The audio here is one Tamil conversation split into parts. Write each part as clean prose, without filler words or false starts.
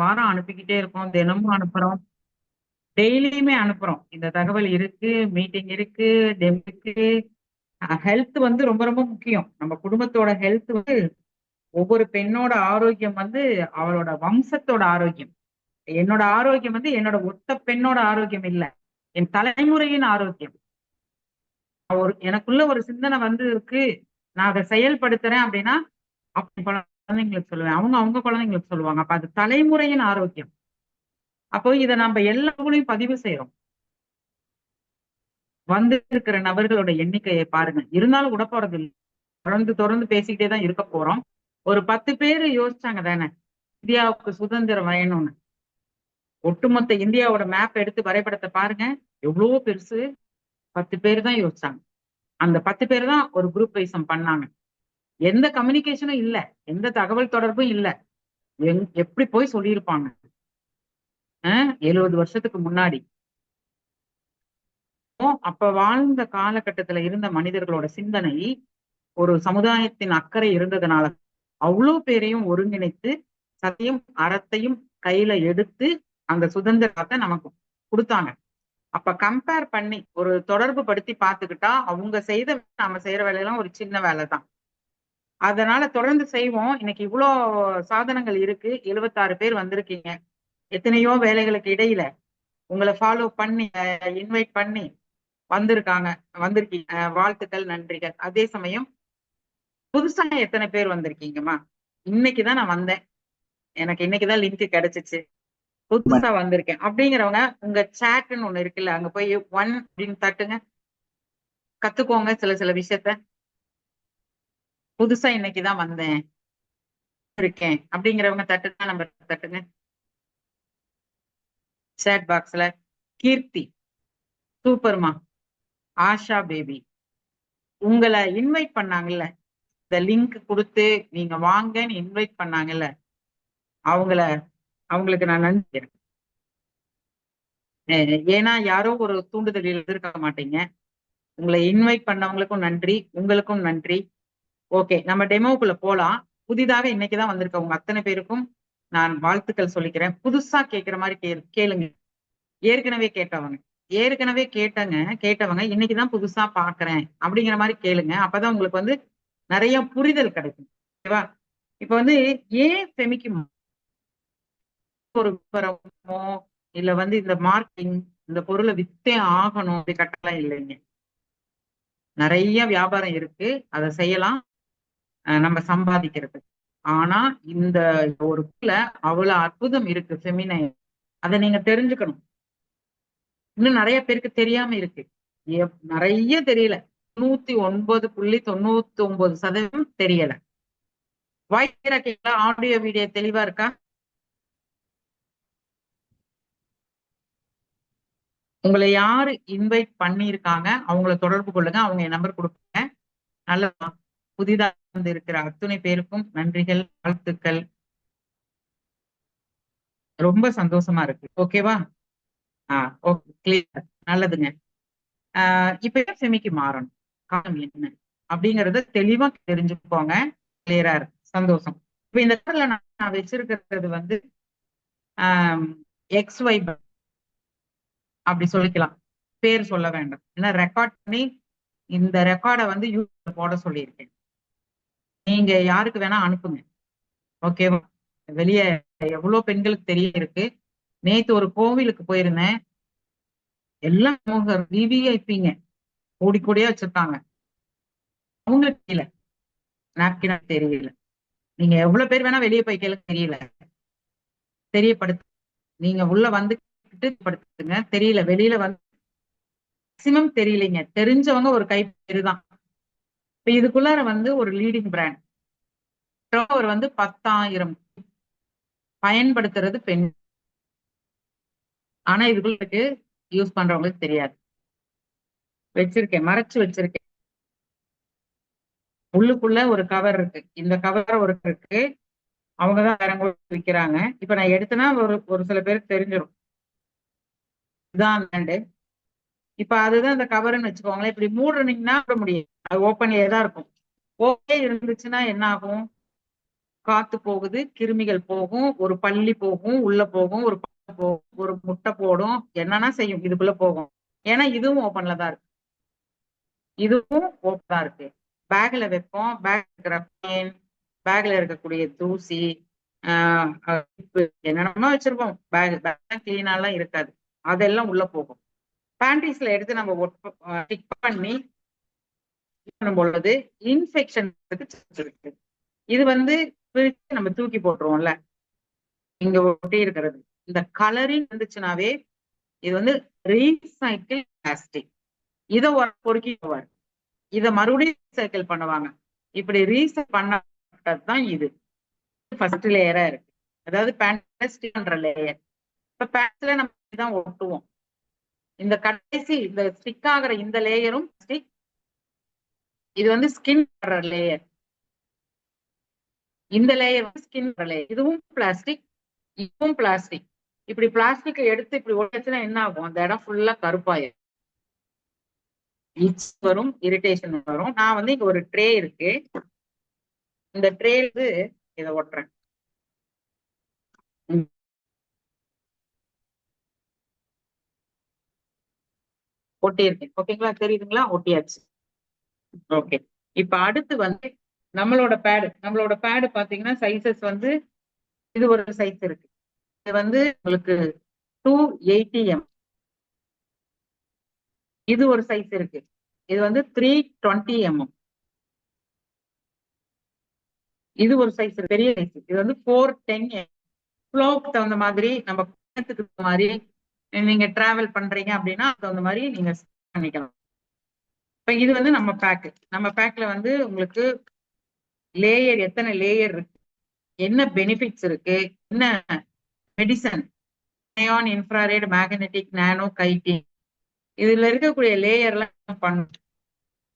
வாரம் அனுப்பிக்கிட்டே இருக்கோம். தினமும் அனுப்புறோம். டெய்லியுமே அனுப்புறோம். இந்த தகவல் இருக்கு, மீட்டிங் இருக்கு, டெமோ இருக்கு. ஹெல்த் வந்து ரொம்ப ரொம்ப முக்கியம். நம்ம குடும்பத்தோட ஹெல்த் வந்து ஒவ்வொரு பெண்ணோட ஆரோக்கியம் வந்து அவளோட வம்சத்தோட ஆரோக்கியம். என்னோட ஆரோக்கியம் வந்து என்னோட ஒத்த பெண்ணோட ஆரோக்கியம் இல்ல. என் தலைமுறையின் ஆரோக்கியம். எனக்குள்ள ஒரு சிந்தனை வந்து இருக்கு. நான் அதை செயல்படுத்துறேன் அப்படின்னா, அப்ப குழந்தைங்களுக்கு சொல்லுவேன். அவங்க அவங்க குழந்தைங்களுக்கு சொல்லுவாங்க. அப்ப அது தலைமுறையின் ஆரோக்கியம். அப்போ இதை நம்ம எல்லா பதிவு செய்யறோம். வந்து இருக்கிற நபர்களோட எண்ணிக்கையை பாருங்க. இருந்தாலும் விட போறது இல்லை. தொடர்ந்து தொடர்ந்து பேசிக்கிட்டே தான் இருக்க போறோம். ஒரு 10 பேரு யோசிச்சாங்க தானே இந்தியாவுக்கு சுதந்திரம் வேணும்னு. ஒட்டுமொத்த இந்தியாவோட மேப் எடுத்து வரைபடத்தை பாருங்க. எவ்வளவோ பெருசு. 10 பேர் தான் யோசிச்சாங்க. அந்த 10 பேர் தான் ஒரு குரூப் வைசம் பண்ணாங்க. எந்த கம்யூனிகேஷனும் இல்ல. எந்த தகவல் தொடர்பும் இல்ல. எப்படி போய் சொல்லியிருப்பாங்க 70 வருஷத்துக்கு முன்னாடி. அப்ப வாழ்ந்த காலகட்டத்துல இருந்த மனிதர்களோட சிந்தனை ஒரு சமுதாயத்தின் அக்கறை இருந்ததுனால அவ்வளவு பேரையும் ஒருங்கிணைத்து சத்தையும் அறத்தையும் கையில எடுத்து அந்த சுதந்திரத்தை நமக்கு கொடுத்தாங்க. அப்ப கம்பேர் பண்ணி ஒரு தொடர்பு படுத்தி பார்த்துக்கிட்டா அவங்க செய்த நாம செய்யற வேலையெல்லாம் ஒரு சின்ன வேலை தான். அதனால தொடர்ந்து செய்வோம். இன்னைக்கு இவ்வளோ சாதனங்கள் இருக்கு. 76 பேர் வந்திருக்கீங்க. எத்தனையோ வேலைகளுக்கு இடையில உங்களை ஃபாலோ பண்ணி இன்வைட் பண்ணி வந்திருக்காங்க. வந்திருக்கீங்க. வாழ்த்துக்கள், நன்றிகள். அதே சமயம் புதுசா எத்தனை பேர் வந்திருக்கீங்கம்மா? இன்னைக்குதான் நான் வந்தேன். எனக்கு இன்னைக்குதான் லிங்க் கிடைச்சிச்சு. புதுசா வந்திருக்கேன் அப்படிங்கிறவங்க உங்க சேட்னு ஒண்ணு இருக்குல்ல, அங்க போய் 1 அப்படின்னு தட்டுங்க. கத்துக்கோங்க சில சில விஷயத்த. புதுசா இன்னைக்குதான் வந்தேன் இருக்கேன் அப்படிங்கிறவங்க தட்டுங்க. நம்ம தட்டுங்க சேட் பாக்ஸ்ல. கீர்த்தி சூப்பர்மா. ஆஷா பேபி உங்களை இன்வைட் பண்ணாங்கல்ல, இந்த லிங்க் கொடுத்து நீங்க வாங்கன்னு இன்வைட் பண்ணாங்கல்ல, அவங்கள அவங்களுக்கு நான் நன்றி. ஏன்னா யாரோ ஒரு தூண்டுதலில் இருக்க மாட்டீங்க. உங்களை இன்வைட் பண்ணவங்களுக்கும் நன்றி, உங்களுக்கும் நன்றி. ஓகே, நம்ம டெமோக்குள்ள போலாம். புதிதாக இன்னைக்குதான் வந்திருக்கவங்க அத்தனை பேருக்கும் நான் வாழ்த்துக்கள் சொல்லிக்கிறேன். புதுசா கேட்கிற மாதிரி கேளுங்க. ஏற்கனவே கேட்டவங்க ஏற்கனவே கேட்டவங்க இன்னைக்குதான் புதுசா பாக்குறேன் அப்படிங்கிற மாதிரி கேளுங்க. அப்பதான் உங்களுக்கு வந்து நிறைய புரிதல் கிடைக்கும். ஓகேவா? இப்ப வந்து ஏன் செமிக்கும் ஒரு விவரமோ இல்ல வந்து இந்த மார்க்கெட்டிங் இந்த பொருளை வித்தே ஆகணும் அப்படி கட்டலாம் இல்லைங்க. நிறைய வியாபாரம் இருக்கு. அதை செய்யலாம். நம்ம சம்பாதிக்கிறது. ஆனா இந்த ஒரு அவ்வளவு அற்புதம் இருக்கு ஃபெமினை. அதை நீங்க தெரிஞ்சுக்கணும். இன்னும் நிறைய பேருக்கு தெரியாம இருக்கு. நிறைய தெரியல. 99.99% தெரியல. வாய்ஸ் கேட்கல. ஆடியோ வீடியோ தெளிவா இருக்கா? உங்களை யாரு இன்வைட் பண்ணியிருக்காங்க அவங்கள தொடர்பு கொள்ளுங்க. அவங்க என் நம்பர் கொடுப்பாங்க. நல்ல புதிதாக வந்து இருக்கிற அத்துணை பேருக்கும் நன்றிகள், வாழ்த்துக்கள். ரொம்ப சந்தோஷமா இருக்கு. ஓகேவா? Okay, clear. நல்லதுங்க. இப்ப செமிக்கு மாறணும். காரணம் என்ன அப்படிங்கறத தெளிவா தெரிஞ்சுக்கோங்க. கிளியரா இருக்கு. சந்தோஷம். இப்ப இந்த இடத்துல நான் வச்சிருக்கிறது வந்து எக்ஸ் ஒய் அப்படி சொல்லிக்கலாம். பேர் சொல்ல வேண்டாம். ஏன்னா ரெக்கார்ட் பண்ணி இந்த ரெக்கார்டை வந்து யூடியூப்ல போட சொல்லியிருக்கேன். நீங்க யாருக்கு வேணா அனுப்புங்க. ஓகேவா? வெளியே எவ்வளவு பெண்களுக்கு தெரிய இருக்கு. நேத்து ஒரு கோவிலுக்கு போயிருந்தேன். எல்லாம் விவிஐபிங்க கோடி கோடியா வச்சிருக்காங்க. அவங்களுக்கு தெரியல. நாப்கினா தெரியல. நீங்க எவ்வளவு பேர் வேணா வெளியே போய் கேளுங்க. தெரியல. தெரியப்படுத்து. நீங்க உள்ள வந்து படுத்துங்க. தெரியல. வெளியில வந்து மேக்சிமம் தெரியலைங்க. தெரிஞ்சவங்க ஒரு கை பேருதான். இப்ப இதுக்குள்ளார வந்து ஒரு லீடிங் பிராண்ட் அவர் வந்து 10,000 பயன்படுத்துறது பெண். ஆனா இதுக்குள்ள யூஸ் பண்றவங்களுக்கு தெரியாது. வச்சிருக்கேன், மறைச்சு வச்சிருக்கேன். உள்ளுக்குள்ள ஒரு கவர் இருக்கு. இந்த கவர் ஒரு இருக்கு. அவங்கதான் வேற விற்கிறாங்க. இப்ப நான் எடுத்தேன்னா ஒரு ஒரு சில பேருக்கு தெரிஞ்சிடும் இதுதான் பிராண்டு. இப்ப அதுதான் இந்த கவர்ன்னு வச்சுக்கோங்களேன். இப்படி மூடுனீங்கன்னா முடியும். அது ஓப்பன்லயே தான் இருக்கும். ஓகே இருந்துச்சுன்னா என்ன ஆகும்? காத்து போகுது, கிருமிகள் போகும், ஒரு பல்லி போகும், உள்ள போகும், ஒரு போகும், ஒரு முட்டை போடும், என்னன்னா செய்யும், இதுக்குள்ள போகும். ஏன்னா இதுவும் ஓப்பன்ல தான் இருக்கு, இதுவும் ஓப்பனா இருக்கு. பேக்ல வைப்போம், பேக் இருக்கிற பேன், பேக்ல இருக்கக்கூடிய தூசி, என்னென்னமோ வச்சிருப்போம், பேக் கிளீனாலாம் இருக்காது, அதெல்லாம் உள்ள போகும். பேண்ட்ரீஸ்ல எடுத்து நம்ம டிக் பண்ணி பண்ணும் பொழுது இன்ஃபெக்ஷன் இருக்கு. இது வந்து பிரிச்சு நம்ம தூக்கி போட்டுருவோம்ல, இங்க ஒட்டி இருக்கிறது, இந்த கலரிங் வந்துச்சுனாவே இது வந்து ரீசைக்கிள் பிளாஸ்டிக். இதை பொறுக்கி போவார், இதை மறுபடியும் ரீசைக்கிள் பண்ணுவாங்க. இப்படி ரீசைக்கிள் பண்ணதான் இது ஃபர்ஸ்ட் லேயரா இருக்கு, அதாவது பேண்ட் லேயர். இப்ப பேண்ட்ஸ்ல நம்ம இதான் ஒட்டுவோம். இந்த கடைசி இந்த ஸ்டிக் ஆகிற இந்த லேயரும் ஸ்டிக், இது வந்து ஸ்கின் லேயர். இந்த லேயர் வந்து ஸ்கின் லேயர், இதுவும் பிளாஸ்டிக், இதுவும் பிளாஸ்டிக். இப்படி பிளாஸ்டிக்கை எடுத்து இப்படி ஒட்டுச்சுன்னா என்ன ஆகும், அந்த இடம் ஃபுல்லா கருப்பாயிரும், இட்ஸ் வரும், இரிட்டேஷன் வரும். நான் வந்து இங்க ஒரு ட்ரே இருக்கு, இந்த ட்ரே இதை ஒட்டுறேன். ஒட்டி இருக்கேன், ஓகேங்களா, தெரியுதுங்களா, ஒட்டியாச்சு. ஓகே, இப்ப அடுத்து வந்து நம்மளோட பேடு பாத்தீங்கன்னா சைசஸ் வந்து இது ஒரு சைஸ் இருக்கு, இது வந்து உங்களுக்கு 280 இது ஒரு சைஸ் இருக்கு, இது வந்து 320 இது ஒரு சைஸ் பெரிய சைஸ், இது வந்து 410 ஃப்ளோக்கு தகுந்த மாதிரி, நம்ம பயணத்துக்கு தகுந்த மாதிரி, நீங்க டிராவல் பண்றீங்க அப்படின்னா அது தகுந்த மாதிரி நீங்க பண்ணிக்கலாம். இப்ப இது வந்து நம்ம பேக்ல வந்து உங்களுக்கு லேயர், எத்தனை லேயர் இருக்கு, என்ன பெனிஃபிட்ஸ் இருக்கு, என்ன medicine, ion, infrared, magnetic, nano, கைட்டி, இதுல இருக்கக்கூடிய லேயர்லாம் பண்ணும்.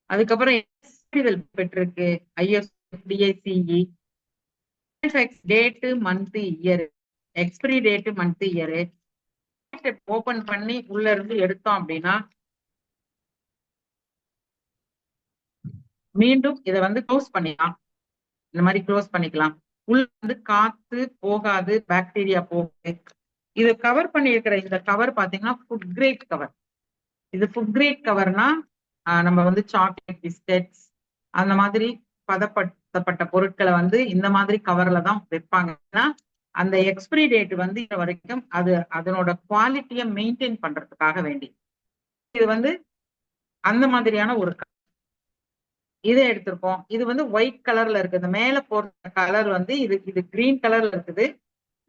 அதுக்கப்புறம் சான்றிதழ் பெற்றிருக்கு, ஐஎஸ், டிஐசிஇ, date, month, year, expiry date, month, year. Open பண்ணி உள்ள இருந்து எடுத்தோம் அப்படின்னா மீண்டும் இதை வந்து க்ளோஸ் பண்ணிக்கலாம், இந்த மாதிரி க்ளோஸ் பண்ணிக்கலாம். உள்ள வந்து காத்து போகாது, பாக்டீரியா போகுது. இது கவர் பண்ணி இருக்கிற இந்த கவர் பாத்தீங்கன்னா ஃபுட் கிரேட் கவர். இது ஃபுட் கிரேட் கவர்னா நம்ம வந்து சாக்லேட், பிஸ்கட்ஸ் அந்த மாதிரி பதப்படுத்தப்பட்ட பொருட்களை வந்து இந்த மாதிரி கவர்ல தான் வைப்பாங்க. ஏன்னா அந்த எக்ஸ்பிரி டேட் வந்து இது வரைக்கும் அது அதனோட குவாலிட்டியை மெயின்டைன் பண்றதுக்காக வேண்டி இது வந்து அந்த மாதிரியான ஒரு இதை எடுத்திருக்கோம். இது வந்து ஒயிட் கலர்ல இருக்குது, மேல போற கலர் வந்து இது கிரீன் கலர்ல இருக்குது,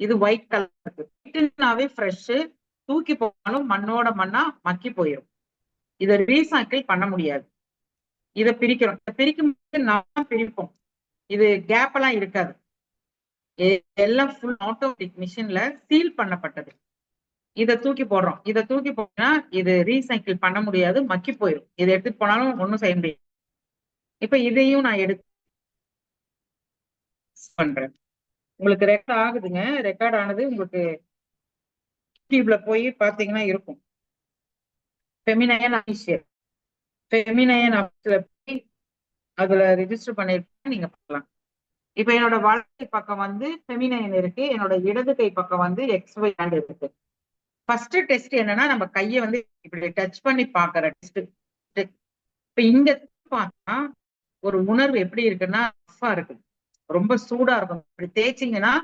இது ஒயிட் கலர் இருக்குது. ஃப்ரெஷ், தூக்கி போனாலும் மண்ணோட மண்ணா மக்கி போயிடும், இதை ரீசைக்கிள் பண்ண முடியாது. இதை பிரிக்கிறோம், பிரிக்கும் போது நம்ம பிரிப்போம், இது கேப் எல்லாம் இருக்காது, எல்லாம் ஃபுல் ஆட்டோமேட்டிக் மிஷின்ல சீல் பண்ணப்பட்டது. இதை தூக்கி போடுறோம், இதை தூக்கி போனா இது ரீசைக்கிள் பண்ண முடியாது, மக்கி போயிடும், இதை எடுத்துட்டு போனாலும் ஒன்றும் செய்ய முடியாது. இப்ப இதையும் நான் எடுத்து பண்றேன், உங்களுக்கு ரெக்கார்ட் ஆகுதுங்க, ரெக்கார்ட் ஆனது உங்களுக்கு யூடியூப்ல போய் பாத்தீங்கன்னா இருக்கும். ஃபெமினைன் அபிஷியல், ஃபெமினைன் அபிஷியல் போய் அதுல ரெஜிஸ்டர் பண்ணிருக்கேன், நீங்க பார்க்கலாம். இப்ப என்னோட வலது பக்கம் வந்து ஃபெமினைன் இருக்கு, என்னோட இடது கை பக்கம் வந்து XY ஹேண்ட் இருக்கு. ஃபர்ஸ்ட் டெஸ்ட் என்னன்னா நம்ம கையை வந்து இப்படி டச் பண்ணி பாக்குற டெஸ்ட். இப்ப இங்க பார்த்தா ஒரு உணர்வு எப்படி இருக்குன்னா ரஃபா இருக்கு, ரொம்ப சூடா இருக்கும். இப்படி தேய்ச்சிங்கன்னா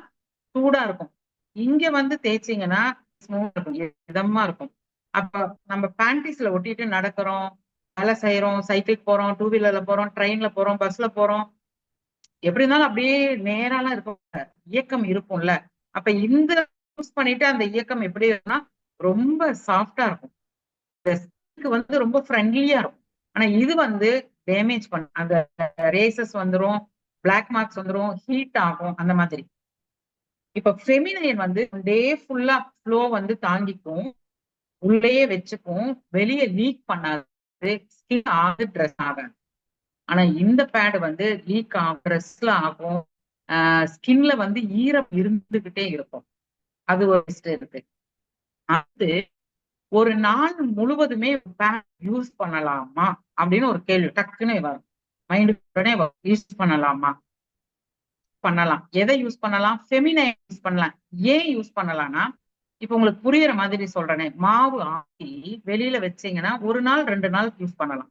சூடா இருக்கும், இங்க வந்து தேய்ச்சிங்கன்னா ஸ்மூத்தா இருக்கும், இதமா இருக்கும். அப்ப நம்ம பேண்டிஸ்ல ஒட்டிட்டு நடக்கிறோம், வேலை செய்யறோம், சைக்கிள் போறோம், டூ வீலர்ல போறோம், ட்ரெயின்ல போறோம், பஸ்ல போறோம், எப்படி இருந்தாலும் அப்படியே நேராலாம் இருக்கும், இயக்கம் இருக்கும்ல. அப்ப இந்த யூஸ் பண்ணிட்டு அந்த இயக்கம் எப்படி இருக்குன்னா ரொம்ப சாஃப்டா இருக்கும், வந்து ரொம்ப ஃப்ரெண்ட்லியா இருக்கும். ஆனா இது வந்து டேமேஜ் பண்ணும், அந்த ரேசஸ் வந்துடும், பிளாக் மார்க்ஸ் வந்துடும், ஹீட் ஆகும், அந்த மாதிரி. இப்ப ஃபெமினைன் வந்து டே ஃபுல்லா ஃப்ளோ வந்து தாங்கிக்கும், உள்ளேயே வச்சுக்கும், வெளியே லீக் பண்ணாது, ஸ்கின் ஆகுது, ட்ரெஸ் ஆகாது. ஆனா இந்த பேட் வந்து லீக் ஆகும், ட்ரெஸ்ல ஆகும், ஸ்கின்ல வந்து ஈரம் இருந்துகிட்டே இருக்கும், அது ஒரு இருக்கு. அது ஒரு நாள் முழுவதுமே பேட் யூஸ் பண்ணலாமா அப்படின்னு ஒரு கேள்வி டக்குன்னு வரும் மைண்டுக்கு, உடனே யூஸ் பண்ணலாமா. பண்ணலாம். எதை யூஸ் பண்ணலாம்? ஃபெமினைன் யூஸ் பண்ணலாம். ஏன் யூஸ் பண்ணலாம்னா, இப்ப உங்களுக்கு புரியுற மாதிரி சொல்றேனே, மாவு ஆட்டி வெளியில வச்சீங்கன்னா 1 நாள் 2 நாள் யூஸ் பண்ணலாம்.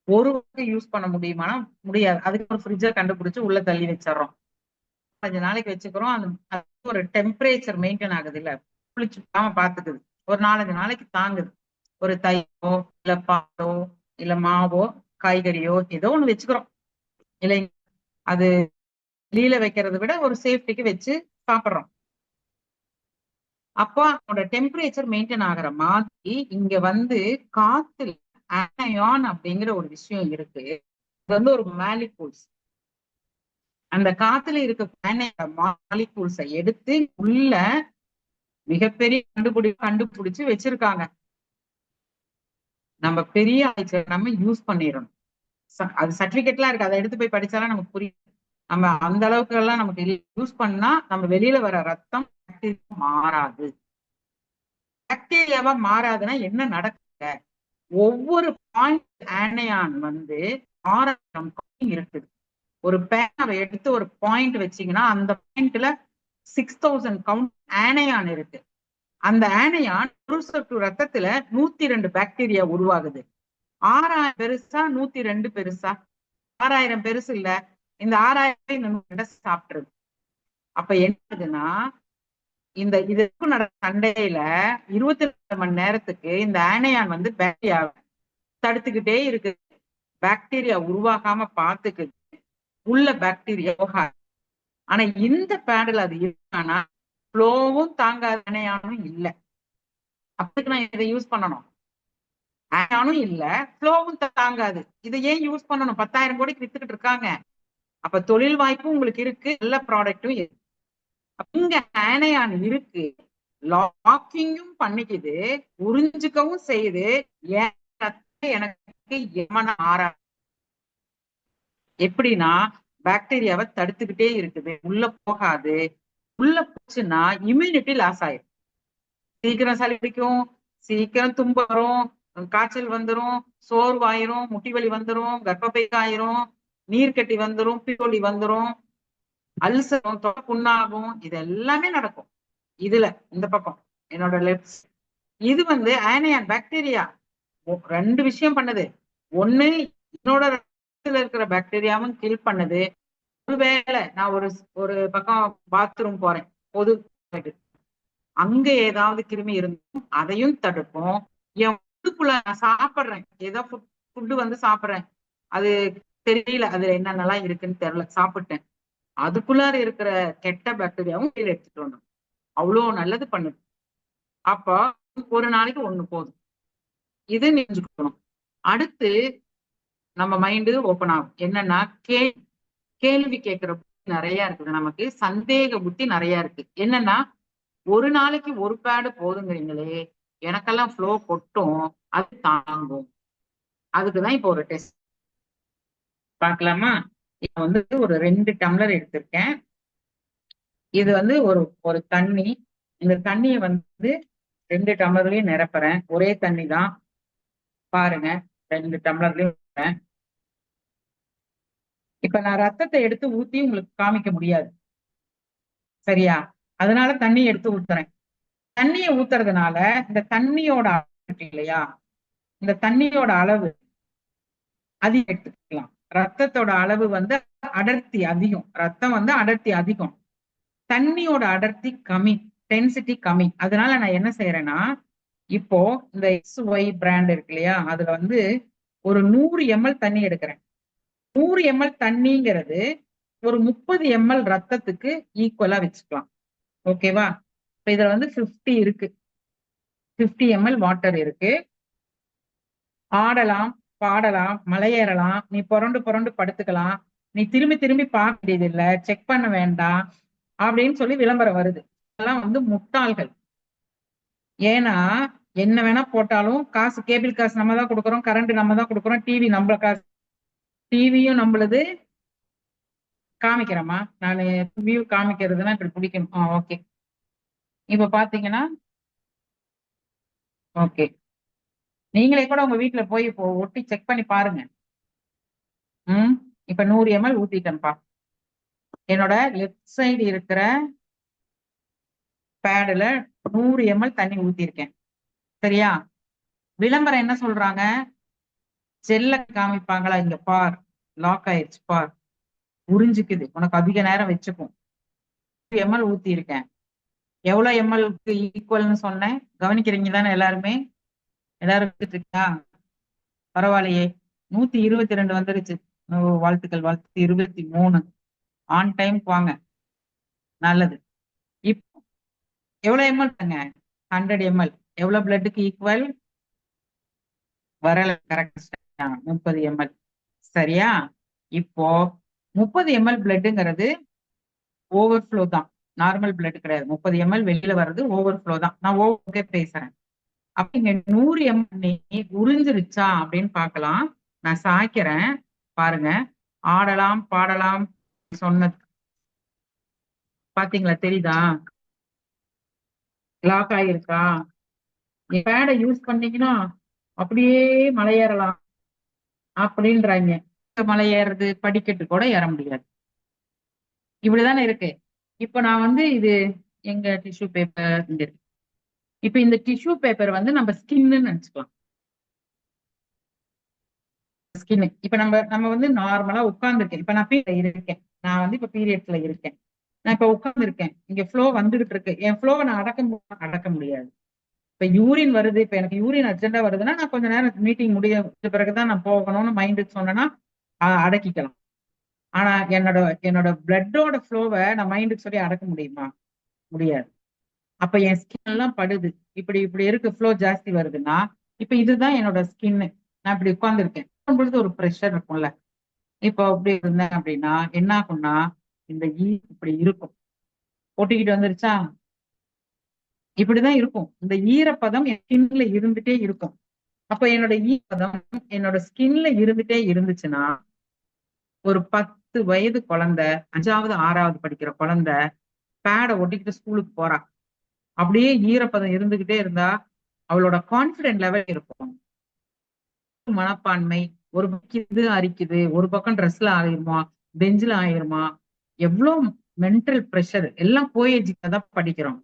ஒரு வாரம் யூஸ் பண்ண முடியுமானா முடியாது. அதுக்கு ஒரு ஃப்ரிட்ஜ கண்டுபிடிச்சு உள்ள தள்ளி வச்சிடுறோம். கொஞ்ச நாளைக்கு வச்சுக்கிறோம். அது ஒரு டெம்பரேச்சர் மெயின்டைன் ஆகுது இல்ல, புளிச்சுக்காம பாத்துக்குது. ஒரு 4-5 நாளைக்கு தாங்குது. ஒரு தயிரோ இல்ல பாலோ இல்ல மாவோ காய்கறியோ ஏதோ ஒண்ணு வச்சுக்கிறோம் இல்லைங்க. அது வெளியில வைக்கிறத விட ஒரு சேஃப்டிக்கு வச்சு சாப்பிடுறோம். அப்போ அதோட டெம்பரேச்சர் மெயின்டைன் ஆகுற மாதிரி இங்க வந்து காத்துல ஆனயான் அப்படிங்கிற ஒரு விஷயம் இருக்கு. இது வந்து ஒரு மாலிகூல்ஸ். அந்த காத்துல இருக்க மாலிகூல்ஸை எடுத்து உள்ள மிகப்பெரிய கண்டுபிடிச்சு வச்சிருக்காங்க. நம்ம பெரிய ஆய்ச்சல் நம்ம யூஸ் பண்ணிடணும். அது சர்டிபிகேட்லாம் இருக்கு. அதை எடுத்து போய் படிச்சாலும் நமக்கு புரியும். நம்ம அந்த அளவுக்கு எல்லாம் நமக்கு யூஸ் பண்ணா நம்ம வெளியில வர ரத்தம் மாறாது. பாக்டீரியாவா மாறாதுன்னா என்ன நடக்குது? ஒவ்வொரு பாயிண்ட் ஆனையான் வந்து 6000 இருக்குது. ஒரு பேனாவை எடுத்து ஒரு பாயிண்ட் வச்சீங்கன்னா அந்த பாயிண்ட்ல 6000 கவுண்ட் ஆனையான் இருக்கு. அந்த ஆனையான் ஒரு சொட்டு ரத்தத்துல 102 பாக்டீரியா உருவாகுது. 6000 பெருசா 102 பெருசா? 6000 பெருசு இல்ல. இந்த 6000 சாப்பிட்டுருது. அப்ப என்னதுன்னா இந்த இதுக்கு நடந்த சண்டையில 24 மணி நேரத்துக்கு இந்த ஆனையான் வந்து பாக்டீரியா தடுத்துக்கிட்டே இருக்கு. பாக்டீரியா உருவாகாம பாத்துக்குது. உள்ள பாக்டீரியா போகாது. ஆனா இந்த பேடில் அது இருக்கானா ஃப்ளோவும் தாங்காத ஆனையானும் இல்ல. அப்பதுக்கு நான் இதை யூஸ் பண்ணணும். ஆனையானும் இல்ல, ஃப்ளோவும் தாங்காது. இதை ஏன் யூஸ் பண்ணணும்? 10,000 கோடிக்கு வித்துக்கிட்டு இருக்காங்க. அப்ப தொழில் வாய்ப்பும் உங்களுக்கு இருக்கு, நல்ல ப்ராடக்டும் இருக்கு. இங்க ஆனையான் இருக்கு, லாக்கிங்கும் பண்ணிக்குது, உறிஞ்சுக்கவும் செய்யுது. எனக்கு எமன ஆறா எப்படின்னா பாக்டீரியாவை தடுத்துக்கிட்டே இருக்குது, உள்ள போகாது. உள்ள போச்சுன்னா இம்யூனிட்டி லாஸ் ஆயிரும். சீக்கிரம் சளி பிடிக்கும், சீக்கிரம் துன்பம் வரும், காய்ச்சல் வந்துரும், சோர்வாயிரும், முட்டி வலி வந்துரும், கர்ப்பப்பை ஆயிரும், நீர்க்கட்டி வந்துரும், பிரிவலி வந்துரும், அல்சரும், தொட புண்ணாகும். இது எல்லாமே நடக்கும். இதுல இந்த பக்கம் என்னோட லெப்ஸ் இது வந்து ஆனையான் பாக்டீரியா 2 விஷயம் பண்ணுது. ஒண்ணு, என்னோட ரத்தத்துல இருக்கிற பாக்டீரியாவும் கில் பண்ணுது. ஒருவேளை நான் ஒரு பக்கம் பாத்ரூம் போறேன், பொது அங்க ஏதாவது கிருமி இருந்தும் அதையும் தடுக்கும். என் உள்ளுக்குள்ள நான் சாப்பிடுறேன், ஏதோ ஃபுட்டு வந்து சாப்பிடுறேன், அது தெரியல அதுல என்னென்னலாம் இருக்குன்னு தெரியல, சாப்பிட்டேன், அதுக்குள்ளார இருக்கிற கெட்ட பாக்டீரியாவும் கீழே எடுத்துட்டு வரணும். அவ்வளவு நல்லது பண்ணுது. அப்ப ஒரு நாளைக்கு ஒண்ணு போதும். இது நெஞ்சுக்கணும். அடுத்து நம்ம மைண்டு ஓப்பன் ஆகும். என்னன்னா கேள்வி கேட்கிற புத்தி நிறைய இருக்குது. நமக்கு சந்தேக புத்தி நிறைய இருக்கு. என்னன்னா ஒரு நாளைக்கு ஒரு பேடு போதுங்கிறீங்களே, எனக்கெல்லாம் ஃப்ளோ கொட்டும், அது தாங்கும். அதுக்குதான் இப்போ ஒரு டெஸ்ட் பார்க்கலாமா? இப்ப வந்து ஒரு 2 டம்ளர் எடுத்திருக்கேன். இது வந்து ஒரு ஒரு தண்ணி. இந்த தண்ணியை வந்து 2 டம்ளர்லயும் நிரப்புறேன். ஒரே தண்ணி தான் பாருங்க, 2 டம்ளர்லயும். இப்ப நான் ரத்தத்தை எடுத்து ஊத்தி உங்களுக்கு காமிக்க முடியாது, சரியா? அதனால தண்ணி எடுத்து ஊத்துறேன். தண்ணியை ஊத்துறதுனால இந்த தண்ணியோட அளவு இருக்கு இல்லையா, இந்த தண்ணியோட அளவு அதிகம் எடுத்துக்கலாம். ரத்தத்தோட அளவு வந்து அடர்த்தி அதிகம், ரத்தம் வந்து அடர்த்தி அதிகம், தண்ணியோட அடர்த்தி கம்மி, டென்சிட்டி கம்மி. அதனால நான் என்ன செய்யறேன்னா, இப்போ இந்த XY பிராண்ட் இருக்கு இல்லையா, அதுல வந்து ஒரு 100 ml தண்ணி எடுக்கிறேன். 100 ml தண்ணிங்கிறது ஒரு 30 ml ரத்தத்துக்கு ஈக்குவலா வச்சுக்கலாம். ஓகேவா? இப்ப இதுல வந்து 50 இருக்கு, 50 ml வாட்டர் இருக்கு. ஆடலாம், பாடலாம், மலையேறலாம், நீ புரண்டு புரண்டு படுத்துக்கலாம், நீ திரும்பி திரும்பி பார்க்க வேண்டியது இல்லை, செக் பண்ண வேண்டாம் அப்படின்னு சொல்லி விளம்பரம் வருது. அதெல்லாம் வந்து முட்டாள்கள். ஏன்னா என்ன வேணா போட்டாலும் காசு, கேபிள் காசு நம்ம தான் கொடுக்குறோம், கரண்ட் நம்ம தான் கொடுக்குறோம், டிவி நம்மள காசு, டிவியும் நம்மளது. காமிக்கிறேம்மா, நான் வியூ காமிக்கிறதுனா இப்படி பிடிக்கணும். ஓகே, இப்ப பாத்தீங்கன்னா ஓகே, நீங்களே கூட உங்க வீட்டுல போய் இப்போ ஒட்டி செக் பண்ணி பாருங்க. இப்ப 100 ml ஊத்திட்டேன்ப்பா. என்னோட லெஃப்ட் சைடு இருக்கிற பேடுல 100 ml தண்ணி ஊத்திருக்கேன். சரியா? விளம்பரம் என்ன சொல்றாங்க? ஜெல்ல காமிப்பாங்களா, இங்க பார் லாக் ஆயிடுச்சு பார், உறிஞ்சுக்குது, உனக்கு அதிக நேரம் வச்சுக்கும். ml ஊத்தி இருக்கேன். எவ்வளவு எம்எல்க்கு ஈக்குவல்னு சொன்னேன், கவனிக்கிறீங்க தானே எல்லாருமே? எல்லாரும் இருக்கா? பரவாயில்லையே, 122 வந்துருச்சு. வாழ்த்துக்கள் வாழ்த்து. 23 ஆன் டைம் வாங்க, நல்லது. இப்போ எவ்வளவு எம்எல் தாங்க? 100 ml எவ்வளவு பிளட்டுக்கு ஈக்குவல்? வரல, கரெக்ட், 30 ml. சரியா? இப்போ 30 ml பிளட்டுங்கிறது ஓவர்ஃப்ளோ தான், நார்மல் பிளட் கிடையாது. 30 ml வெளியில வர்றது ஓவர்ஃப்ளோ தான். நான் ஓகே பேசுறேன். அப்ப இங்க 100 ml உறிஞ்சிருச்சா அப்படின்னு பார்க்கலாம். நான் சாய்க்கிறேன் பாருங்க. ஆடலாம் பாடலாம் சொன்னது பாத்தீங்களா? தெரியுதா? லாக் ஆயிருக்கா? பேடை யூஸ் பண்ணீங்கன்னா அப்படியே மலையேறலாம் அப்படின்றாங்க. மலை ஏறது படிக்கட்டு கூட ஏற முடியாது. இப்படிதானே இருக்கு. இப்ப நான் வந்து இது எங்க டிஷ்யூ பேப்பர் இங்க இருக்கு. இப்ப இந்த டிஷ்யூ பேப்பர் வந்து நம்ம ஸ்கின்னு நினைச்சுக்கலாம். ஸ்கின் இப்ப நம்ம நம்ம வந்து நார்மலா உட்கார்ந்துருக்கேன். இப்ப நான் இருக்கேன். நான் வந்து இப்ப பீரியட்ஸ்ல இருக்கேன். நான் இப்ப உட்கார்ந்து இருக்கேன். இங்க ஃப்ளோ வந்துகிட்டு இருக்கு. என் ஃப்ளோவை நான் அடக்க முடியாது. இப்ப யூரின் வருது. இப்ப எனக்கு யூரின் அர்ஜென்டா வருதுன்னா நான் கொஞ்ச நேரம் மீட்டிங் முடிய பிறகுதான் நான் போகணும்னு மைண்டுக்கு சொன்னேன்னா அடக்கிக்கலாம். ஆனா என்னோட என்னோட பிளட்டோட ஃப்ளோவை நான் மைண்டுக்கு சொல்லி அடக்க முடியுமா? முடியாது. அப்ப என் ஸ்கின் எல்லாம் படுது. இப்படி இப்படி இருக்கு, ஃப்ளோ ஜாஸ்தி வருதுன்னா இப்ப இதுதான் என்னோட ஸ்கின்னு. நான் இப்படி உட்கார்ந்துருக்கேன் பொழுது ஒரு ப்ரெஷர் இருக்கும்ல. இப்போ அப்படி இருந்தேன் அப்படின்னா என்ன ஆகும்னா இந்த இப்படி இருக்கும். ஒட்டிக்கிட்டு வந்துருச்சா? இப்படிதான் இருக்கும். இந்த ஈரப்பதம் என் ஸ்கின்ல இருந்துட்டே இருக்கும். அப்ப என்னோட ஈரப்பதம் என்னோட ஸ்கின்ல இருந்துட்டே இருந்துச்சுன்னா ஒரு 10 வயது குழந்தை, 5வது 6வது படிக்கிற குழந்தை பேடை ஒட்டிக்கிட்டு ஸ்கூலுக்கு போறா. அப்படியே ஈரப்பதம் இருந்துகிட்டே இருந்தா அவளோட கான்பிடன்ட் லெவல் இருக்கும். மனப்பான்மை ஒரு பக்கம் இது அரிக்குது, ஒரு பக்கம் ட்ரெஸ்ல ஆயிருமா, பெஞ்சில ஆயிருமா, எவ்வளவு மென்டல் ப்ரெஷர் எல்லாம் தான் படிக்கிறோம்.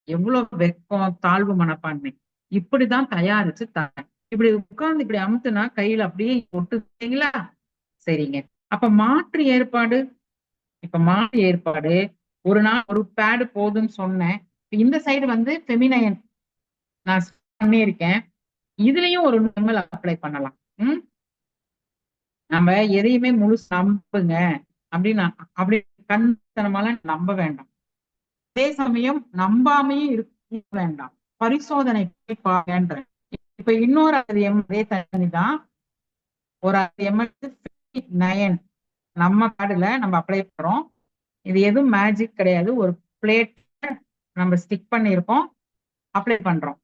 எவ்வளவு வெக்கம், தாழ்வு மனப்பான்மை, இப்படிதான் தயாரிச்சு தரேன். இப்படி உட்கார்ந்து இப்படி அமுத்துனா கையில அப்படியே ஒட்டுங்களா? சரிங்க. அப்ப மாற்று ஏற்பாடு, இப்ப மாற்று ஏற்பாடு ஒரு நாள் ஒரு பேடு போதும்னு சொன்னேன். இந்த சைடு வந்து ஃபெமினைன் நான் பண்ணியிருக்கேன். இதுலயும் ஒரு ml அப்ளை பண்ணலாம். நம்ம எதையுமே முழுசு நம்புங்க அப்படின்னு அப்படி கண்தனமாலாம் நம்ப வேண்டாம். அதே சமயம் நம்பாமையும் இருக்க வேண்டாம். பரிசோதனை பாருன்ற. இப்ப இன்னொரு 60 ml அதே தண்ணி தான். ஒரு 60 ml நம்ம கார்டுல நம்ம அப்ளை பண்றோம். இது எதுவும் மேஜிக் கிடையாது. ஒரு பிளேட் நம்ம ஸ்டிக் பண்ணிருக்கோம், அப்ளை பண்றோம்.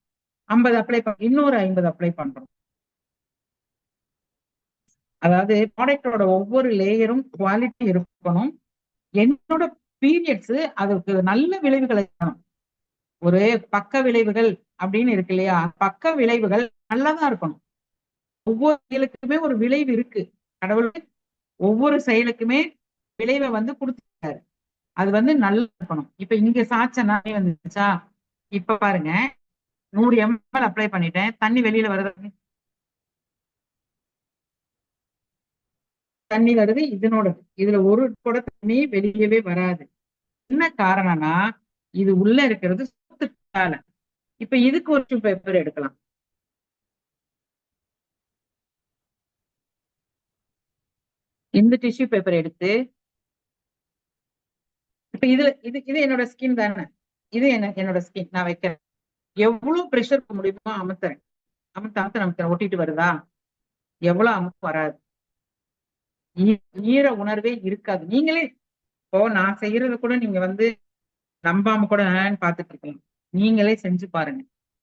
50 அப்ளை இன்னொரு 50 அப்ளை பண்றோம். அதாவது ப்ராடக்டோட ஒவ்வொரு லேயரும் குவாலிட்டி இருக்கணும். என்னோட பீரியட்ஸ் அதுக்கு நல்ல விளைவுகளை தரணும். ஒரு பக்க விளைவுகள் அப்படின்னு இருக்கு இல்லையா? பக்க விளைவுகள் நல்லாதான் இருக்கணும். ஒவ்வொரு செயலுக்குமே ஒரு விளைவு இருக்கு. கடவுள் ஒவ்வொரு செயலுக்குமே விளைவை வந்து கொடுத்துருக்காரு. அது வந்து நல்லா இருக்கணும். இப்ப இங்க சாச்சனா வந்துச்சா? இப்ப பாருங்க, 100 ml அப்ளை பண்ணிட்டேன். தண்ணி வெளியில வருது, தண்ணி வருது இதனோட. இதுல ஒரு கூட தண்ணி வெளியவே வராது. என்ன காரணம்னா இது உள்ள இருக்கிறது சுத்தத்தால. இப்ப இதுக்கு ஒரு டிஷ்யூ பேப்பர் எடுக்கலாம். இந்த டிஷ்யூ பேப்பர் எடுத்து இப்ப இதுல இது என்னோட ஸ்கின் தானே. இது என்னோட ஸ்கின். நான் வைக்கிறேன். எவ்வளவு ப்ரெஷர் முடியுமோ அமுத்துறேன். அமுத்த ஒட்டிட்டு வருதா? எவ்வளவு அமுத்து வராது. ஈர உணர்வே இருக்காது. நீங்களே இப்போ நான் செய்யறது கூட நீங்க வந்து நம்பாம கூட பாத்துட்டு இருக்கலாம். நீங்களே செஞ்சு பாருங்க.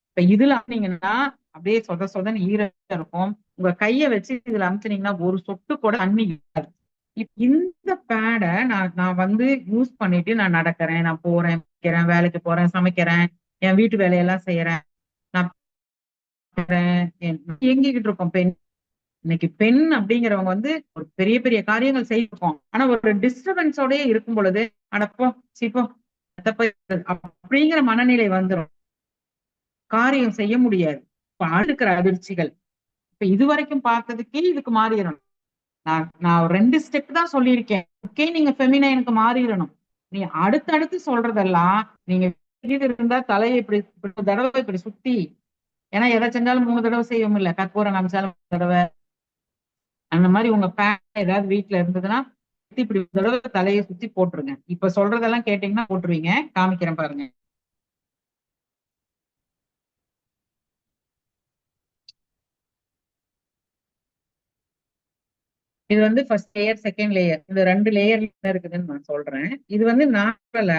இப்ப இதுல அமுத்தீங்கன்னா அப்படியே சொத சொதன்னு ஈரம் இருக்கும். உங்க கைய வச்சு இதுல அமுத்துனீங்கன்னா ஒரு சொட்டு கூட தண்ணி இருக்காது. இந்த பேடை நான் வந்து யூஸ் பண்ணிட்டு நான் நடக்கிறேன், நான் போறேன், வைக்கிறேன், வேலைக்கு போறேன், சமைக்கிறேன், என் வீட்டு வேலையெல்லாம் செய்யறேன், நான் இயங்கிக்கிட்டு இருக்கோம் பெண். இன்னைக்கு பெண் அப்படிங்கிறவங்க வந்து ஒரு பெரிய பெரிய காரியங்கள் செய்வோம். ஆனா ஒரு டிஸ்டர்பன்ஸோடயே இருக்கும் பொழுது அடப்போ சிப்போ அப்படிங்கிற மனநிலை வந்துடும். காரியம் செய்ய முடியாது. இருக்கிற அதிர்ச்சிகள் இப்ப இதுவரைக்கும் பார்த்ததுக்கே இதுக்கு மாறிடணும். நான் 2 ஸ்டெப் தான் சொல்லியிருக்கேன். ஓகே, நீங்க ஃபெமினைனுக்கு மாறிடணும். நீ அடுத்தடுத்து சொல்றதெல்லாம் நீங்க இது இருந்தா தலையை இப்படி தடவை இப்படி சுத்தி, ஏன்னா எதை செஞ்சாலும் 3 தடவை செய்யவும் இல்ல, கற்பூரம் காமிச்சாலும் 3 தடவை. அந்த மாதிரி உங்க ஏதாவது வீட்டுல இருந்ததுன்னா இப்படி தடவை தலையை சுத்தி போட்டுருங்க. இப்ப சொல்றதெல்லாம் கேட்டீங்கன்னா போட்டுருவீங்க. காமிக்கிறேன் பாருங்க. இது வந்து ஃபர்ஸ்ட் லேயர், செகண்ட் லேயர், இந்த 2 லேயர் இருக்குதுன்னு நான் சொல்றேன். இது வந்து நார்மலா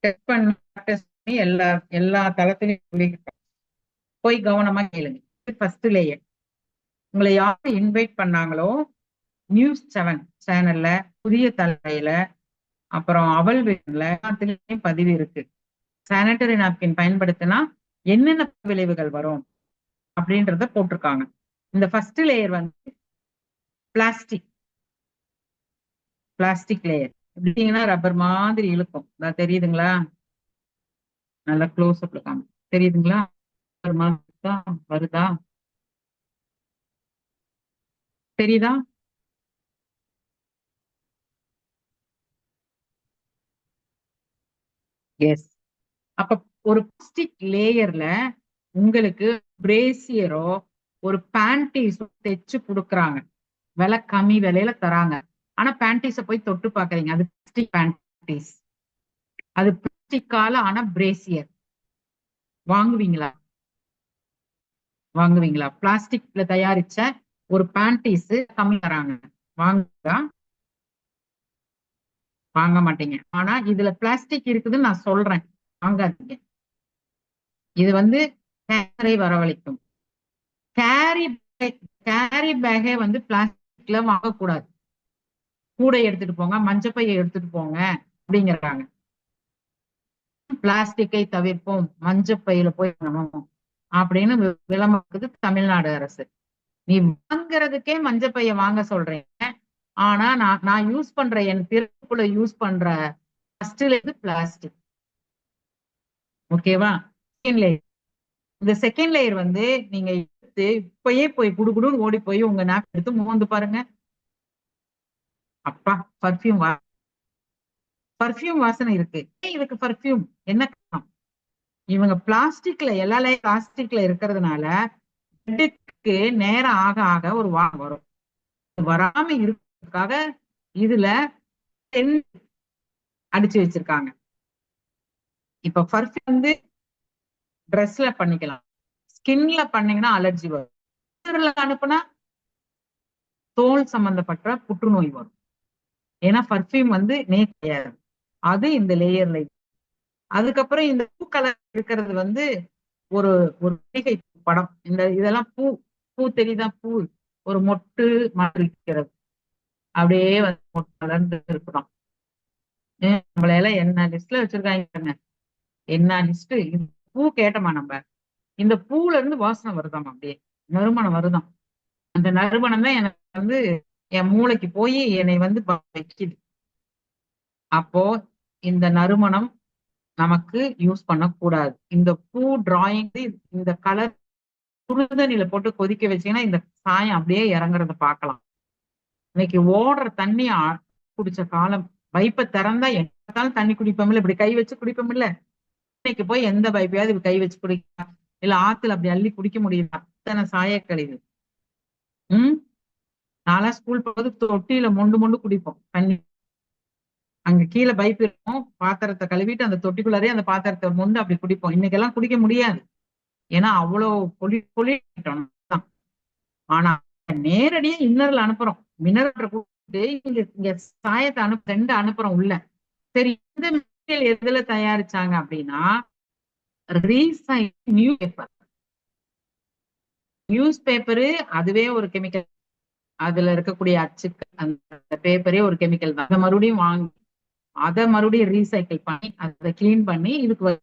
டெஸ்ட் பண்ணி எல்லா எல்லா தளத்திலையும் சொல்லிக்கிட்டோம். போய் கவனமா கேளுங்க. First layer. உங்களை யாரு இன்வைட் பண்ணாங்களோ நியூஸ் 7 சேனல்ல, புதிய தலையில, அப்புறம் அவள் வீட்டுல எல்லாத்துலயும் பதிவு இருக்கு. சானிட்டரி நாப்கின் பயன்படுத்தினா என்னென்ன விளைவுகள் வரும் அப்படின்றத போட்டிருக்காங்க. இந்த ஃபர்ஸ்ட் லேயர் வந்து பிளாஸ்டிக் லேயர். எப்படிங்கன்னா ரப்பர் மாதிரி இழுக்கும். தெரியுதுங்களா? நல்லா க்ளோஸ் அப்ல காமி. தெரியுதுங்களா? வருதா? தெரியுதா? எஸ். அப்ப ஒரு பிளாஸ்டிக் லேயர்ல உங்களுக்கு பிரேசியரோ ஒரு பேண்டீஸோ தைச்சு கொடுக்குறாங்க. விலை கம்மி விலையில தராங்க. ஆனா பேண்டீஸ போய் தொட்டு பாக்குறீங்க, அது பிளாஸ்டிக் பேண்டீஸ். அது பிளாஸ்டிக்கால ஆனா பிரேசியர். வாங்குவீங்களா? பிளாஸ்டிக்ல தயாரிச்ச ஒரு பேண்டீஸ் கம்மி தராங்க, வாங்குவா? வாங்க மாட்டீங்க. ஆனா இதுல பிளாஸ்டிக் இருக்குதுன்னு நான் சொல்றேன், வாங்காதீங்க. இது வந்து கேன்சரை வரவழைக்கும். கேரி பேக்கே வந்து பிளாஸ்டிக்ல வாங்கக்கூடாது. கூடை எடுத்துட்டு போங்க, மஞ்சப்பையை எடுத்துட்டு போங்க அப்படிங்கிறாங்க. பிளாஸ்டிக்கை தவிர்ப்போம், மஞ்சப்பையில போய் அப்படின்னு விளம்பரத்துக்கு தமிழ்நாடு அரசு. நீ வாங்குறதுக்கே மஞ்சப்பைய வாங்க சொல்றீங்க. ஆனா நான் யூஸ் பண்ற, என் திருக்குள்ள யூஸ் பண்ற ஃபர்ஸ்ட்ல இருந்து பிளாஸ்டிக். ஓகேவா? இந்த செகண்ட் லேயர் வந்து நீங்க எடுத்து இப்பயே போய் குடுகுடுன்னு ஓடி போய் உங்க நாக்கு எடுத்து மோந்து பாருங்க. அப்பா, பர்ஃபியூம் வாசனை இருக்கு. இதுக்கு பர்ஃபியூம் என்ன காரணம்? இவங்க பிளாஸ்டிக்ல, எல்லா லேயர் பிளாஸ்டிக்ல இருக்கிறதுனால நேரம் ஆக ஆக ஒரு வரும். வராம இருக்கிறதுக்காக இதுல அடிச்சு வச்சிருக்காங்க. இப்ப பர்ஃபியூம் வந்து ட்ரெஸ்ல பண்ணிக்கலாம், ஸ்கின்ல பண்ணீங்கன்னா அலர்ஜி வரும், அனுப்புனா தோல் சம்பந்தப்பட்ட புற்றுநோய் வரும். ஏன்னா பர்ஃபியூம் வந்து கிடையாது. அது இந்த லேயர்ல. அதுக்கப்புறம் இந்த பூ கலர் இருக்கிறது வந்து ஒரு ஒரு படம். இதெல்லாம் பூ பூ தெரியுதா? பூ ஒரு மொட்டு மாதிரி இருக்கிறது, அப்படியே வந்து கலர்ந்து இருக்கலாம். நம்மளையெல்லாம் என்ன லிஸ்ட்ல வச்சிருக்காங்க, என்ன லிஸ்ட். பூ கேட்டோமா நம்ம, இந்த பூல இருந்து வாசனை வருதாம், அப்படியே நறுமணம் வருதாம். அந்த நறுமணம் தான் எனக்கு வந்து என் மூளைக்கு போய் என்னை வந்து வைக்குது. அப்போ இந்த நறுமணம் நமக்கு யூஸ் பண்ணக்கூடாது. இந்த பூ டிராயிங், இந்த கலர் சுடுதண்ணில போட்டு கொதிக்க வச்சீங்கன்னா இந்த சாயம் அப்படியே இறங்குறத பார்க்கலாம். இன்னைக்கு ஓடுற தண்ணி குடிச்ச காலம். பைப்பை திறந்தா என்னாலும் தண்ணி குடிப்போம், இப்படி கை வச்சு குடிப்போம் இல்ல. இன்னைக்கு போய் எந்த பைப்பையாவது இப்படி கை வச்சு குடிக்கலாம், இல்ல ஆத்துல அப்படி அள்ளி குடிக்க முடியுது? அத்தனை சாய கழிவு. நாளா ஸ்கூல் போகும்போது தொட்டியில மொண்டு மொண்டு குடிப்போம் தண்ணி. அங்க கீழே பைப் இருக்கும், பாத்திரத்தை கழுவிட்டு அந்த தொட்டிக்குள்ளாரே அந்த பாத்திரத்தை மொண்டு அப்படி குடிப்போம். இன்னைக்கெல்லாம் குடிக்க முடியாது, ஏன்னா அவ்வளவு பொலி. ஆனா நேரடியா இன்னர்ல அனுப்புறோம், மினரல் கூப்பிட்டு இங்க சாயத்தை ரெண்டு அனுப்புறோம் உள்ள. சரி, இந்த மெட்டீரியல் எதுல தயாரிச்சாங்க அப்படின்னா நியூஸ் பேப்பரு. அதுவே ஒரு கெமிக்கல். அதுல இருக்கக்கூடிய அச்சுக்கள், அந்த பேப்பரே ஒரு கெமிக்கல் தான். அதை மறுபடியும் வாங்கி அதை மறுபடியும் ரீசைக்கிள் பண்ணி அதை கிளீன் பண்ணி இதுக்கு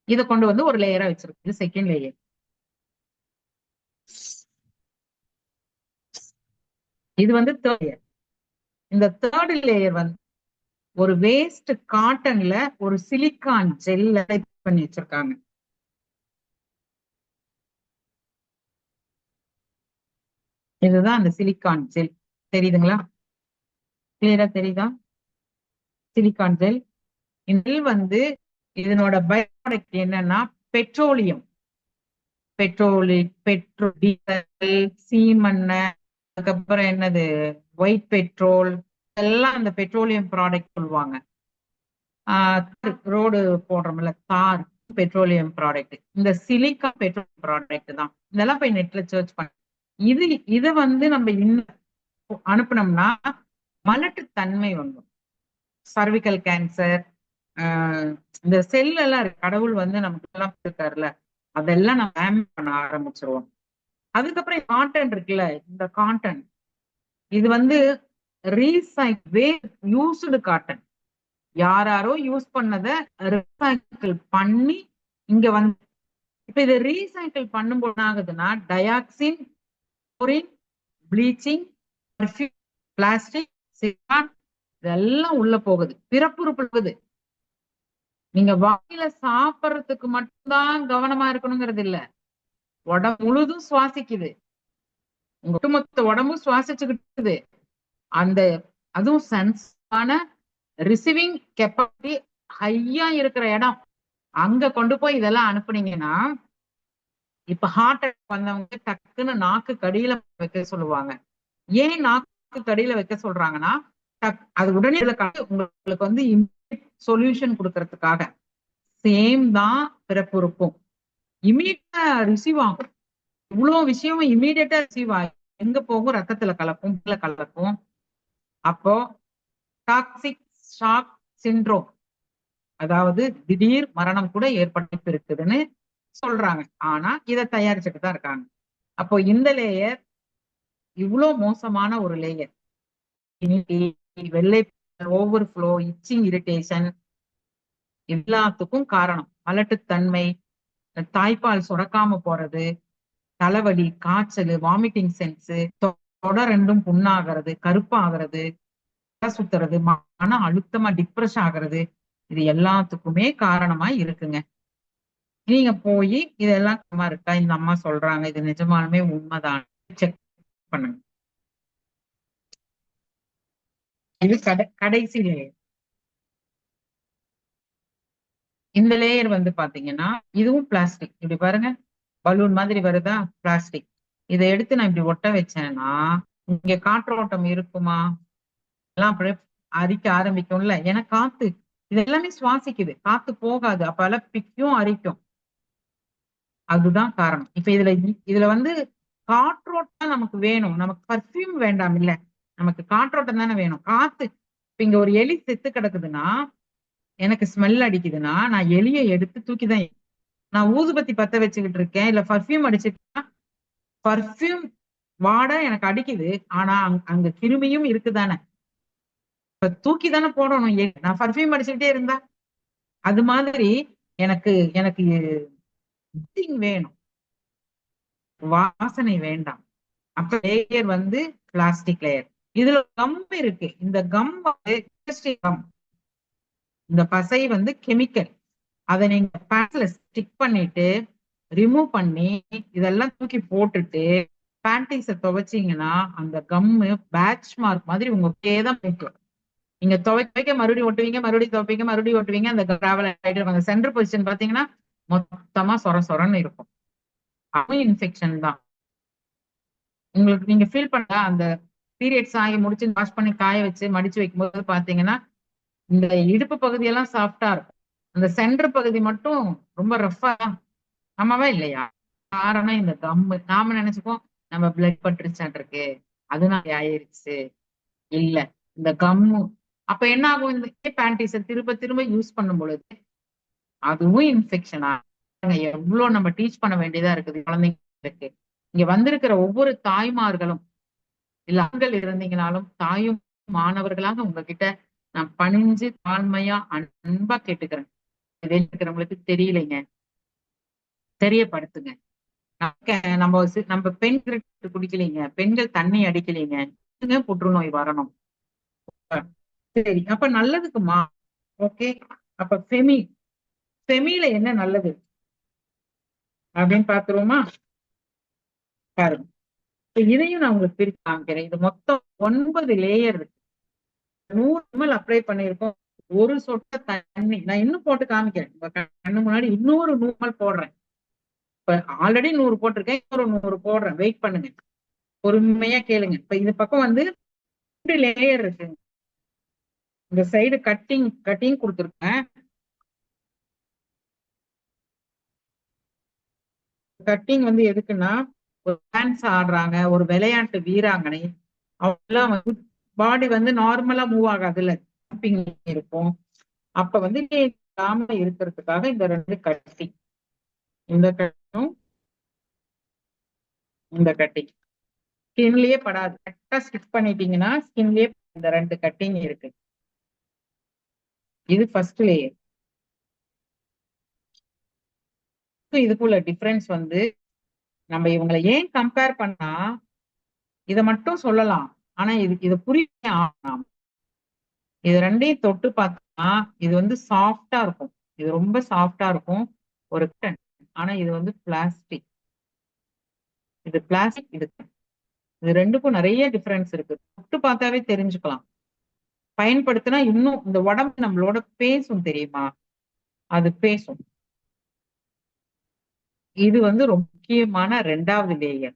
இதை கொண்டு வந்து ஒரு லேயரா வச்சிருக்கு. இது செகண்ட் லேயர். இது வந்து தேர்ட் லேயர். இந்த தேர்ட் லேயர் வந்து ஒரு வேஸ்ட் காட்டன்ல ஒரு சிலிக்கான் ஜெல்ல பண்ணி வச்சிருக்காங்க. இதுதான் அந்த சிலிக்கான் ஜெல். தெரியுதுங்களா? கிளியரா தெரியுதா? Silicon gel. இந்த வந்து இதனோட பை ப்ராடக்ட் என்னன்னா பெட்ரோலியம், பெட்ரோல், டீசல், சீமெண்ணெய், அதுக்கப்புறம் என்னது ஒயிட் பெட்ரோல், எல்லாம் அந்த பெட்ரோலியம் ப்ராடக்ட் சொல்லுவாங்க. ரோடு போடுறோம்ல தார், பெட்ரோலியம் ப்ராடக்ட். இந்த சிலிக்கா பெட்ரோலியம் ப்ராடக்ட் தான். இதெல்லாம் போய் நெட்ல சர்ச் பண்ண. இது இதை வந்து நம்ம இன்னும் அனுப்புனோம்னா மலட்டு தன்மை வந்துடும். சர்விக்கல் கேன்சர், இந்த செல் எல்லாம் இருக்கு, கடவுள் வந்து நமக்கு எல்லாம் இருக்காருல்ல, அதெல்லாம் நம்ம டேமேஜ் பண்ண ஆரம்பிச்சிருவோம். அதுக்கப்புறம் காட்டன் இருக்குல்ல, இந்த காட்டன் இது வந்து யூஸ்டு காட்டன். யாரோ யூஸ் பண்ணதை ரீசைக்கிள் பண்ணி இங்க வந்து இப்ப இதை ரீசைக்கிள் பண்ணும்போது என்ன ஆகுதுன்னா dioxin, chlorine, bleaching, perfume, plastic, silicon இதெல்லாம் உள்ள போகுது, பிறப்புறுப்புது. நீங்க வாயில சாப்பிட்றதுக்கு மட்டும்தான் கவனமா இருக்கணுங்கிறது இல்ல, உடம்பு முழுதும் சுவாசிக்குது. உங்க ஒட்டுமொத்த உடம்பும் சுவாசிச்சுக்கிட்டு அந்த அதுவும் சென்ஸான ரிசீவிங் கெப்பாசிட்டி ஹையா இருக்கிற இடம், அங்க கொண்டு போய் இதெல்லாம் அனுப்புனீங்கன்னா, இப்ப ஹார்ட் அட்டாக் வந்தவங்க டக்குன்னு நாக்கு கடியில வைக்க சொல்லுவாங்க. ஏன் நாக்கு கடியில வைக்க சொல்றாங்கன்னா, அது உடனே உங்களுக்கு வந்து சொல்யூஷன் கொடுக்கறதுக்காக. சேம் தான் பிறப்புறுப்பும், இமீடியட்டா ரிசீவ் ஆகும். இவ்வளவு விஷயம் இமீடியட்டா ரிசீவ் ஆகும். எங்க போகும்? ரத்தத்துல கலக்கும். அப்போ டாக்ஸிக் ஷாக் சிண்ட்ரோம், அதாவது திடீர் மரணம் கூட ஏற்பட்டு இருக்குதுன்னு சொல்றாங்க. ஆனா இதை தயாரிச்சுட்டு தான் இருக்காங்க. அப்போ இந்த லேயர் இவ்வளவு மோசமான ஒரு லேயர். வெள்ளை ஓவர் ஃப்ளோ, இச்சிங், இரிட்டேஷன் எல்லாத்துக்கும் காரணம் மலட்டுத்தன்மை, தாய்ப்பால் சுரக்காம போறது, தலைவலி, காய்ச்சல், வாமிட்டிங் சென்ஸ், தொட ரெண்டும் புண்ணாகிறது, கருப்பாகிறது, சுத்துறது, மன அழுத்தமா டிப்ரெஷன் ஆகிறது, இது எல்லாத்துக்குமே காரணமா இருக்குங்க. நீங்க போய் இதெல்லாம் இருக்கா, இந்த அம்மா சொல்றாங்க, இது நிஜமாலுமே உண்மைதான் செக் பண்ணுங்க. இது கடைசி லேயர். இந்த லேயர் வந்து பாத்தீங்கன்னா இதுவும் பிளாஸ்டிக். இப்படி பாருங்க, பலூன் மாதிரி வருதா, பிளாஸ்டிக். இதை எடுத்து நான் இப்படி ஒட்ட வச்சேன்னா இங்க காற்றோட்டம் இருக்குமா? எல்லாம் அப்படியே அரிக்க ஆரம்பிக்கும்ல, ஏன்னா காத்து இது எல்லாமே சுவாசிக்குது, காத்து போகாது, அப்ப எல்லாம் பிக்கும் அரிக்கும். அதுதான் காரணம். இப்ப இதுல வந்து காற்றோட்டம் நமக்கு வேணும், நமக்கு பர்ஃபியூம் வேண்டாம் இல்ல, நமக்கு காற்றோட்டம் தானே வேணும். காத்து இப்ப இங்க ஒரு எலி செத்து கிடக்குதுன்னா, எனக்கு ஸ்மெல் அடிக்குதுன்னா, நான் எலியை எடுத்து தூக்கிதான், நான் ஊதுபத்தி பத்த வச்சுக்கிட்டு இருக்கேன் இல்ல பர்ஃபியூம் அடிச்சுட்டா, பர்ஃபியூம் வாட எனக்கு அடிக்குது, ஆனா அங்க கிருமியும் இருக்குதானே, இப்ப தூக்கி தானே போடணும். நான் பர்ஃபியூம் அடிச்சுக்கிட்டே இருந்தா, அது மாதிரி எனக்கு எனக்கு வேணும், வாசனை வேண்டாம். அப்ப லேயர் வந்து பிளாஸ்டிக் லேயர். இதுல கம் இருக்கு. இந்த கம் இந்த பசை வந்து கெமிக்கல். அதை நீங்க பேண்ட்ல ஸ்டிக் பண்ணிட்டு ரிமூவ் பண்ணி இதெல்லாம் தூக்கி போட்டுட்டு பேண்டிஸ துவைச்சீங்கன்னா அந்த கம்மு பேட்ச் மார்க் மாதிரி உங்க தான் போயிட்டு, நீங்க துவைக்க மறுபடியும் ஒட்டுவீங்க, மறுபடியும் துவைப்பீங்க, மறுபடியும் ஒட்டுவீங்க, அந்த டிராவல் ஆகிட்டு இருக்கும். அந்த சென்டர் பொசிஷன் பாத்தீங்கன்னா மொத்தமா சொரன்னு இருக்கும். அதுவும் இன்ஃபெக்ஷன் தான். உங்களுக்கு நீங்க ஃபீல் பண்ண அந்த பீரியட்ஸ் ஆகி முடிச்சு வாஷ் பண்ணி காய வச்சு மடிச்சு வைக்கும்போது பாத்தீங்கன்னா இந்த இடுப்பு பகுதியெல்லாம் சாஃப்டா இருக்கும், அந்த சென்டர் பகுதி மட்டும் ரொம்ப ரஃபா. ஆமாவா இல்லையா? காரணம் இந்த கம்மு. நாம நினைச்சுப்போம் நம்ம பிளட் பட்டுருச்சான் இருக்கு, அதனால ஆயிருச்சு. இல்ல, இந்த கம்மு. அப்ப என்ன ஆகும்? இந்த பேண்டிஸை திரும்ப திரும்ப யூஸ் பண்ணும் பொழுது அதுவும் இன்ஃபெக்ஷன் ஆகும். எவ்வளவு நம்ம டீச் பண்ண வேண்டியதா இருக்குது குழந்தைங்களுக்கு. இங்க வந்திருக்கிற ஒவ்வொரு தாய்மார்களும் இல்ல ஆண்கள் இருந்தீங்கனாலும் தாயும் மாணவர்களாக உங்ககிட்ட நான் பணிஞ்சு தாழ்மையா அன்பா கேட்டுக்கிறேன். இருக்கிறவங்களுக்கு தெரியலைங்க, தெரியப்படுத்துங்க. நம்ம நம்ம பெண்களுக்கு குடிக்கலைங்க, பெண்கள் தண்ணி அடிக்கலைங்க, புற்றுநோய் வரணும். சரி, அப்ப நல்லதுக்குமா? ஓகே, அப்ப செமில என்ன நல்லது அப்படின்னு பாத்துருவோமா? பாருங்க, இதையும் நான் உங்களுக்கு பிரிச்சு காமிக்கிறேன். இது மொத்தம் 9 லேயர் இருக்கு. 100 ml அப்ளை பண்ணிருக்கோம். ஒரு சொட்ட தண்ணி நான் இன்னும் போட்டு காமிக்கிறேன். கண்ணு முன்னாடி இன்னொரு 100 ml போடுறேன். இப்ப ஆல்ரெடி 100 போட்டிருக்கேன், இன்னொரு 100 போடுறேன். வெயிட் பண்ணுங்க, பொறுமையா கேளுங்க. இப்ப இந்த பக்கம் வந்து 2 லேயர் இருக்கு. இந்த சைடு கட்டிங் கொடுத்துருக்கேன். கட்டிங் வந்து எதுக்குன்னா, ஒரு டான்ஸ் ஆடுறாங்க, ஒரு விளையாட்டு வீராங்கனை, அவங்கெல்லாம் வந்து பாடி வந்து நார்மலா மூவ் ஆகாதுல்ல, இருக்கும். அப்ப வந்து இல்லாம இருக்கிறதுக்காக இந்த 2 கட்டிங், இந்த கட்டியும் இந்த கட்டிங் ஸ்கின்லயே படாது. கரெக்டா ஸ்டிச் பண்ணிட்டீங்கன்னா ஸ்கின்லயே இந்த 2 கட்டிங் இருக்கு. இது ஃபர்ஸ்ட் லேயர். இதுக்குள்ள டிஃபரன்ஸ் வந்து நம்ம இவங்களை ஏன் கம்பேர் பண்ணா இதை மட்டும் சொல்லலாம், ஆனா இதை புரிய ஆகலாம். இது ரெண்டையும் தொட்டு பார்த்தா இது வந்து சாஃப்டா இருக்கும், இது ரொம்ப சாஃப்டா இருக்கும் ஒரு கட்டன். ஆனா இது வந்து பிளாஸ்டிக், இது பிளாஸ்டிக். இது ரெண்டுக்கும் நிறைய டிஃபரன்ஸ் இருக்கு, தொட்டு பார்த்தாவே தெரிஞ்சுக்கலாம். பயன்படுத்தினா இன்னும் இந்த உடம்பு நம்மளோட பேசும், தெரியுமா? அது பேசும். இது வந்து ரொம்ப முக்கியமான 2வது லேயர்.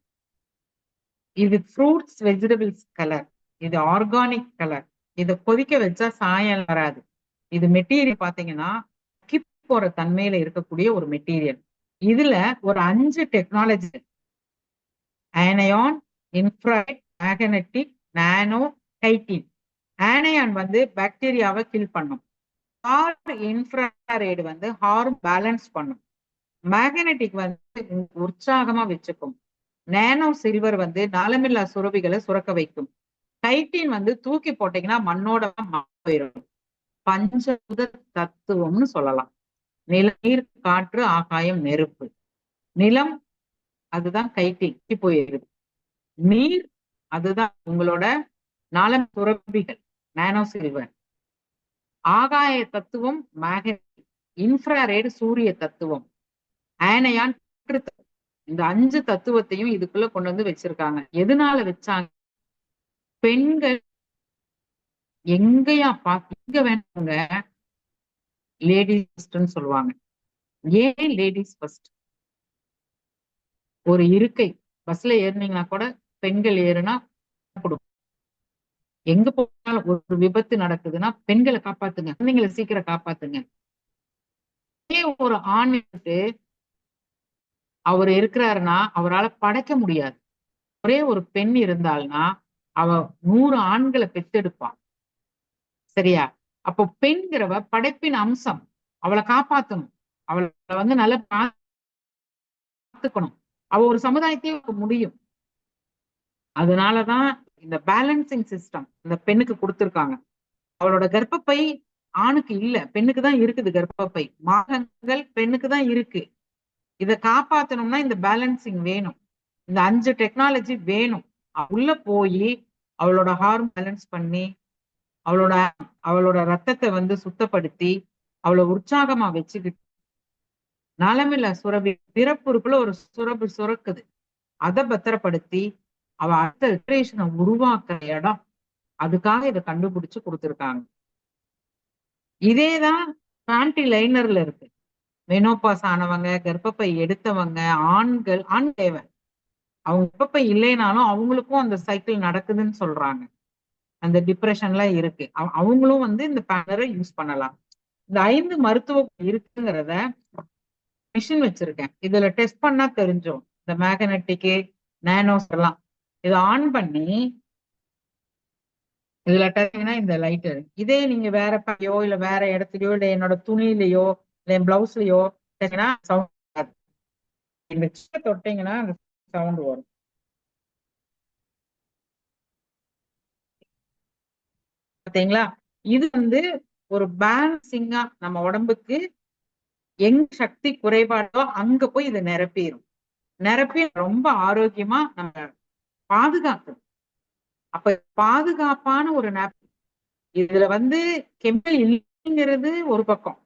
இது ஃப்ரூட்ஸ் வெஜிடபிள்ஸ் கலர், இது ஆர்கானிக் கலர். இதை கொதிக்க வச்சா சாயம் வராது. இது மெட்டீரியல் பாத்தீங்கன்னா கிப் போற தன்மையில இருக்கக்கூடிய ஒரு மெட்டீரியல். இதுல ஒரு 5 டெக்னாலஜி: ஆனையான், இன்ஃப்ராரெட், மேக்னெட்டிக், நானோ, கைட்டின். ஆனையான் வந்து பாக்டீரியாவை கில் பண்ணும். இன்ஃப்ராரெட் வந்து ஹார்ம் பேலன்ஸ் பண்ணும். மேக்னெட்டிக் வந்து உற்சாகமா வச்சுக்கும். நானோ சில்வர் வந்து நலமில்லா சுரபிகளை சுரக்க வைக்கும். கைட்டின் வந்து தூக்கி போட்டீங்கன்னா மண்ணோட போயிடும். பஞ்சபூத தத்துவம்னு சொல்லலாம். நீர், காற்று, ஆகாயம், நெருப்பு. நிலம் அதுதான் கைட்டின் போயிருது. நீர் அதுதான் உங்களோட நலம் சுரபிகள், நானோ சில்வர். ஆகாய தத்துவம் மேக்னெட்டிக். இன்ஃப்ராரெட் சூரிய தத்துவம். ஆனையான் இந்த 5 தத்துவத்தையும் இதுக்குள்ள கொண்டு வந்து வச்சிருக்காங்க. எதனால வச்சாங்க? பெண்கள் எங்கயா இங்க வேணுங்க லேடிஸ் ஃபர்ஸ்ட்னு சொல்லுவாங்க. ஏன் லேடிஸ் ஃபர்ஸ்ட்? ஒரு இருக்கை பஸ்ல ஏறினீங்கன்னா கூட பெண்கள் ஏறுனா கொடுக்கும். எங்க போனாலும் ஒரு விபத்து நடக்குதுன்னா பெண்களை காப்பாத்துங்க, குழந்தைங்களை சீக்கிரம் காப்பாத்துங்க. ஒரு ஆண் அவர் இருக்கிறாருன்னா அவரால் படைக்க முடியாது. ஒரே ஒரு பெண் இருந்தால்னா அவ 100 ஆண்களை பெத்தெடுப்பான். சரியா? அப்போ பெண்கிறவ படைப்பின் அம்சம். அவளை காப்பாத்தணும், அவளை வந்து நல்லா பார்த்துக்கணும். அவ ஒரு சமுதாயத்தையும் முடியும். அதனாலதான் இந்த பேலன்சிங் சிஸ்டம் இந்த பெண்ணுக்கு கொடுத்திருக்காங்க. அவளோட கர்ப்பப்பை ஆணுக்கு இல்ல, பெண்ணுக்கு தான் இருக்குது கர்ப்பப்பை. மாதங்கள் பெண்ணுக்கு தான் இருக்கு. இதை காப்பாத்தணும்னா இந்த பேலன்சிங் வேணும், இந்த 5 டெக்னாலஜி வேணும். உள்ள போய் அவளோட ஹார்மோன் பேலன்ஸ் பண்ணி அவளோட ரத்தத்தை வந்து சுத்தப்படுத்தி அவளை உற்சாகமா வச்சுக்கிட்டு, நலமில்ல சுரபி பிறப்புறுப்புல ஒரு சுரபி சுரக்குது, அதை பத்திரப்படுத்தி அவ அடுத்த ஜெனரேஷனை உருவாக்குற இடம். அதுக்காக இதை கண்டுபிடிச்சு கொடுத்துருக்காங்க. இதேதான் பேண்டி லைனர்ல இருக்கு. மெனோபாஸ் ஆனவங்க, கர்ப்பப்பை எடுத்தவங்க, ஆண்கள், ஆண் தேவை, அவங்க கர்ப்பப்பை இல்லைனாலும் அவங்களுக்கும் அந்த சைக்கிள் நடக்குதுன்னு சொல்றாங்க. அந்த டிப்ரெஷன்ல இருக்கு, அவங்களும் வந்து இந்த பேனரை யூஸ் பண்ணலாம். இந்த 5 மருத்துவம் இருக்குங்கிறத மிஷின் வச்சிருக்கேன், இதுல டெஸ்ட் பண்ணா தெரிஞ்சோம். இந்த மேக்னெட்டிக்கு, நானோஸ் எல்லாம் இதை ஆன் பண்ணி இதுல டச்சிங்கன்னா இந்த லைட். இதே நீங்க வேற பையோ இல்ல வேற இடத்துலயோ இல்ல என்னோட துணியிலயோ இல்ல என் பிளவுஸ்லயோ சவுண்ட், இந்த தொட்டீங்கன்னா அந்த சவுண்ட் வரும். பாத்தீங்களா? இது வந்து ஒரு பேலன்சிங்கா நம்ம உடம்புக்கு எங்க சக்தி குறைபாடோ அங்க போய் இதை நிரப்பி ரொம்ப ஆரோக்கியமா நம்ம பாதுகாக்கணும். அப்ப பாதுகாப்பான ஒரு நாப்கின். இதுல கெமிக்கல் இல்லைங்கிறது ஒரு பக்கம்,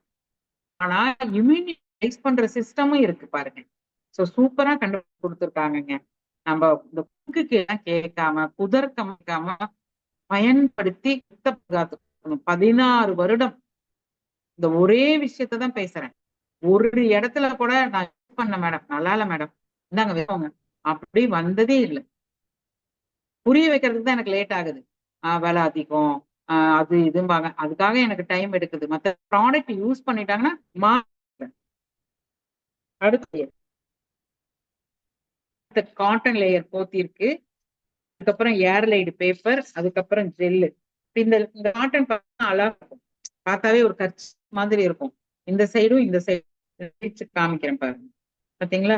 ஆனா இம்யூனிட்டி ரைஸ் பண்ற சிஸ்டமும் இருக்கு பாருங்க. சோ சூப்பரா கண்டுபிடிச்சு கொடுத்துருக்காங்கங்க. நம்ம இந்த குறுக்கு எல்லாம் கேட்காம குதர்க்காம பயன்படுத்தி பாதுகாத்துக்கணும். 16 வருடம் இந்த ஒரே விஷயத்தான் பேசுறேன். ஒரு இடத்துல கூட நான் யூஸ் பண்ண மேடம், நல்லா இல்ல மேடம், இந்தாங்க வைக்கோங்க, அப்படி வந்ததே இல்லை. புரிய வைக்கிறதுக்கு தான் எனக்கு லேட் ஆகுது. விலை அதிகம், அது இதும்பாங்க, அதுக்காக எனக்கு டைம் எடுக்குது. மத்த ப்ராடக்ட் யூஸ் பண்ணிட்டாங்கன்னா அடுத்து காட்டன் லேயர் போத்தி இருக்கு, அதுக்கப்புறம் ஏர்லைடு பேப்பர், அதுக்கப்புறம் ஜெல்லு. இந்த காட்டன் அழகா இருக்கும், பார்த்தாவே ஒரு கட்சி மாதிரி இருக்கும். இந்த சைடும் இந்த சைடு காமிக்கிறேன் பாருங்க, பாத்தீங்களா?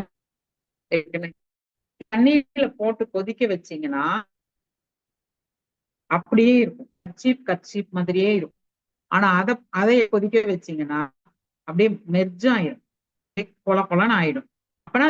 தண்ணீர்ல போட்டு கொதிக்க வச்சீங்கன்னா அப்படியே இருக்கும், கர்ச்சீப் மாதிரியே இருக்கும். ஆனா அதை கொதிக்க வச்சீங்கன்னா அப்படியே மெர்ஜ் ஆயிடும், கொல கொலன்னு ஆயிடும். அப்பனா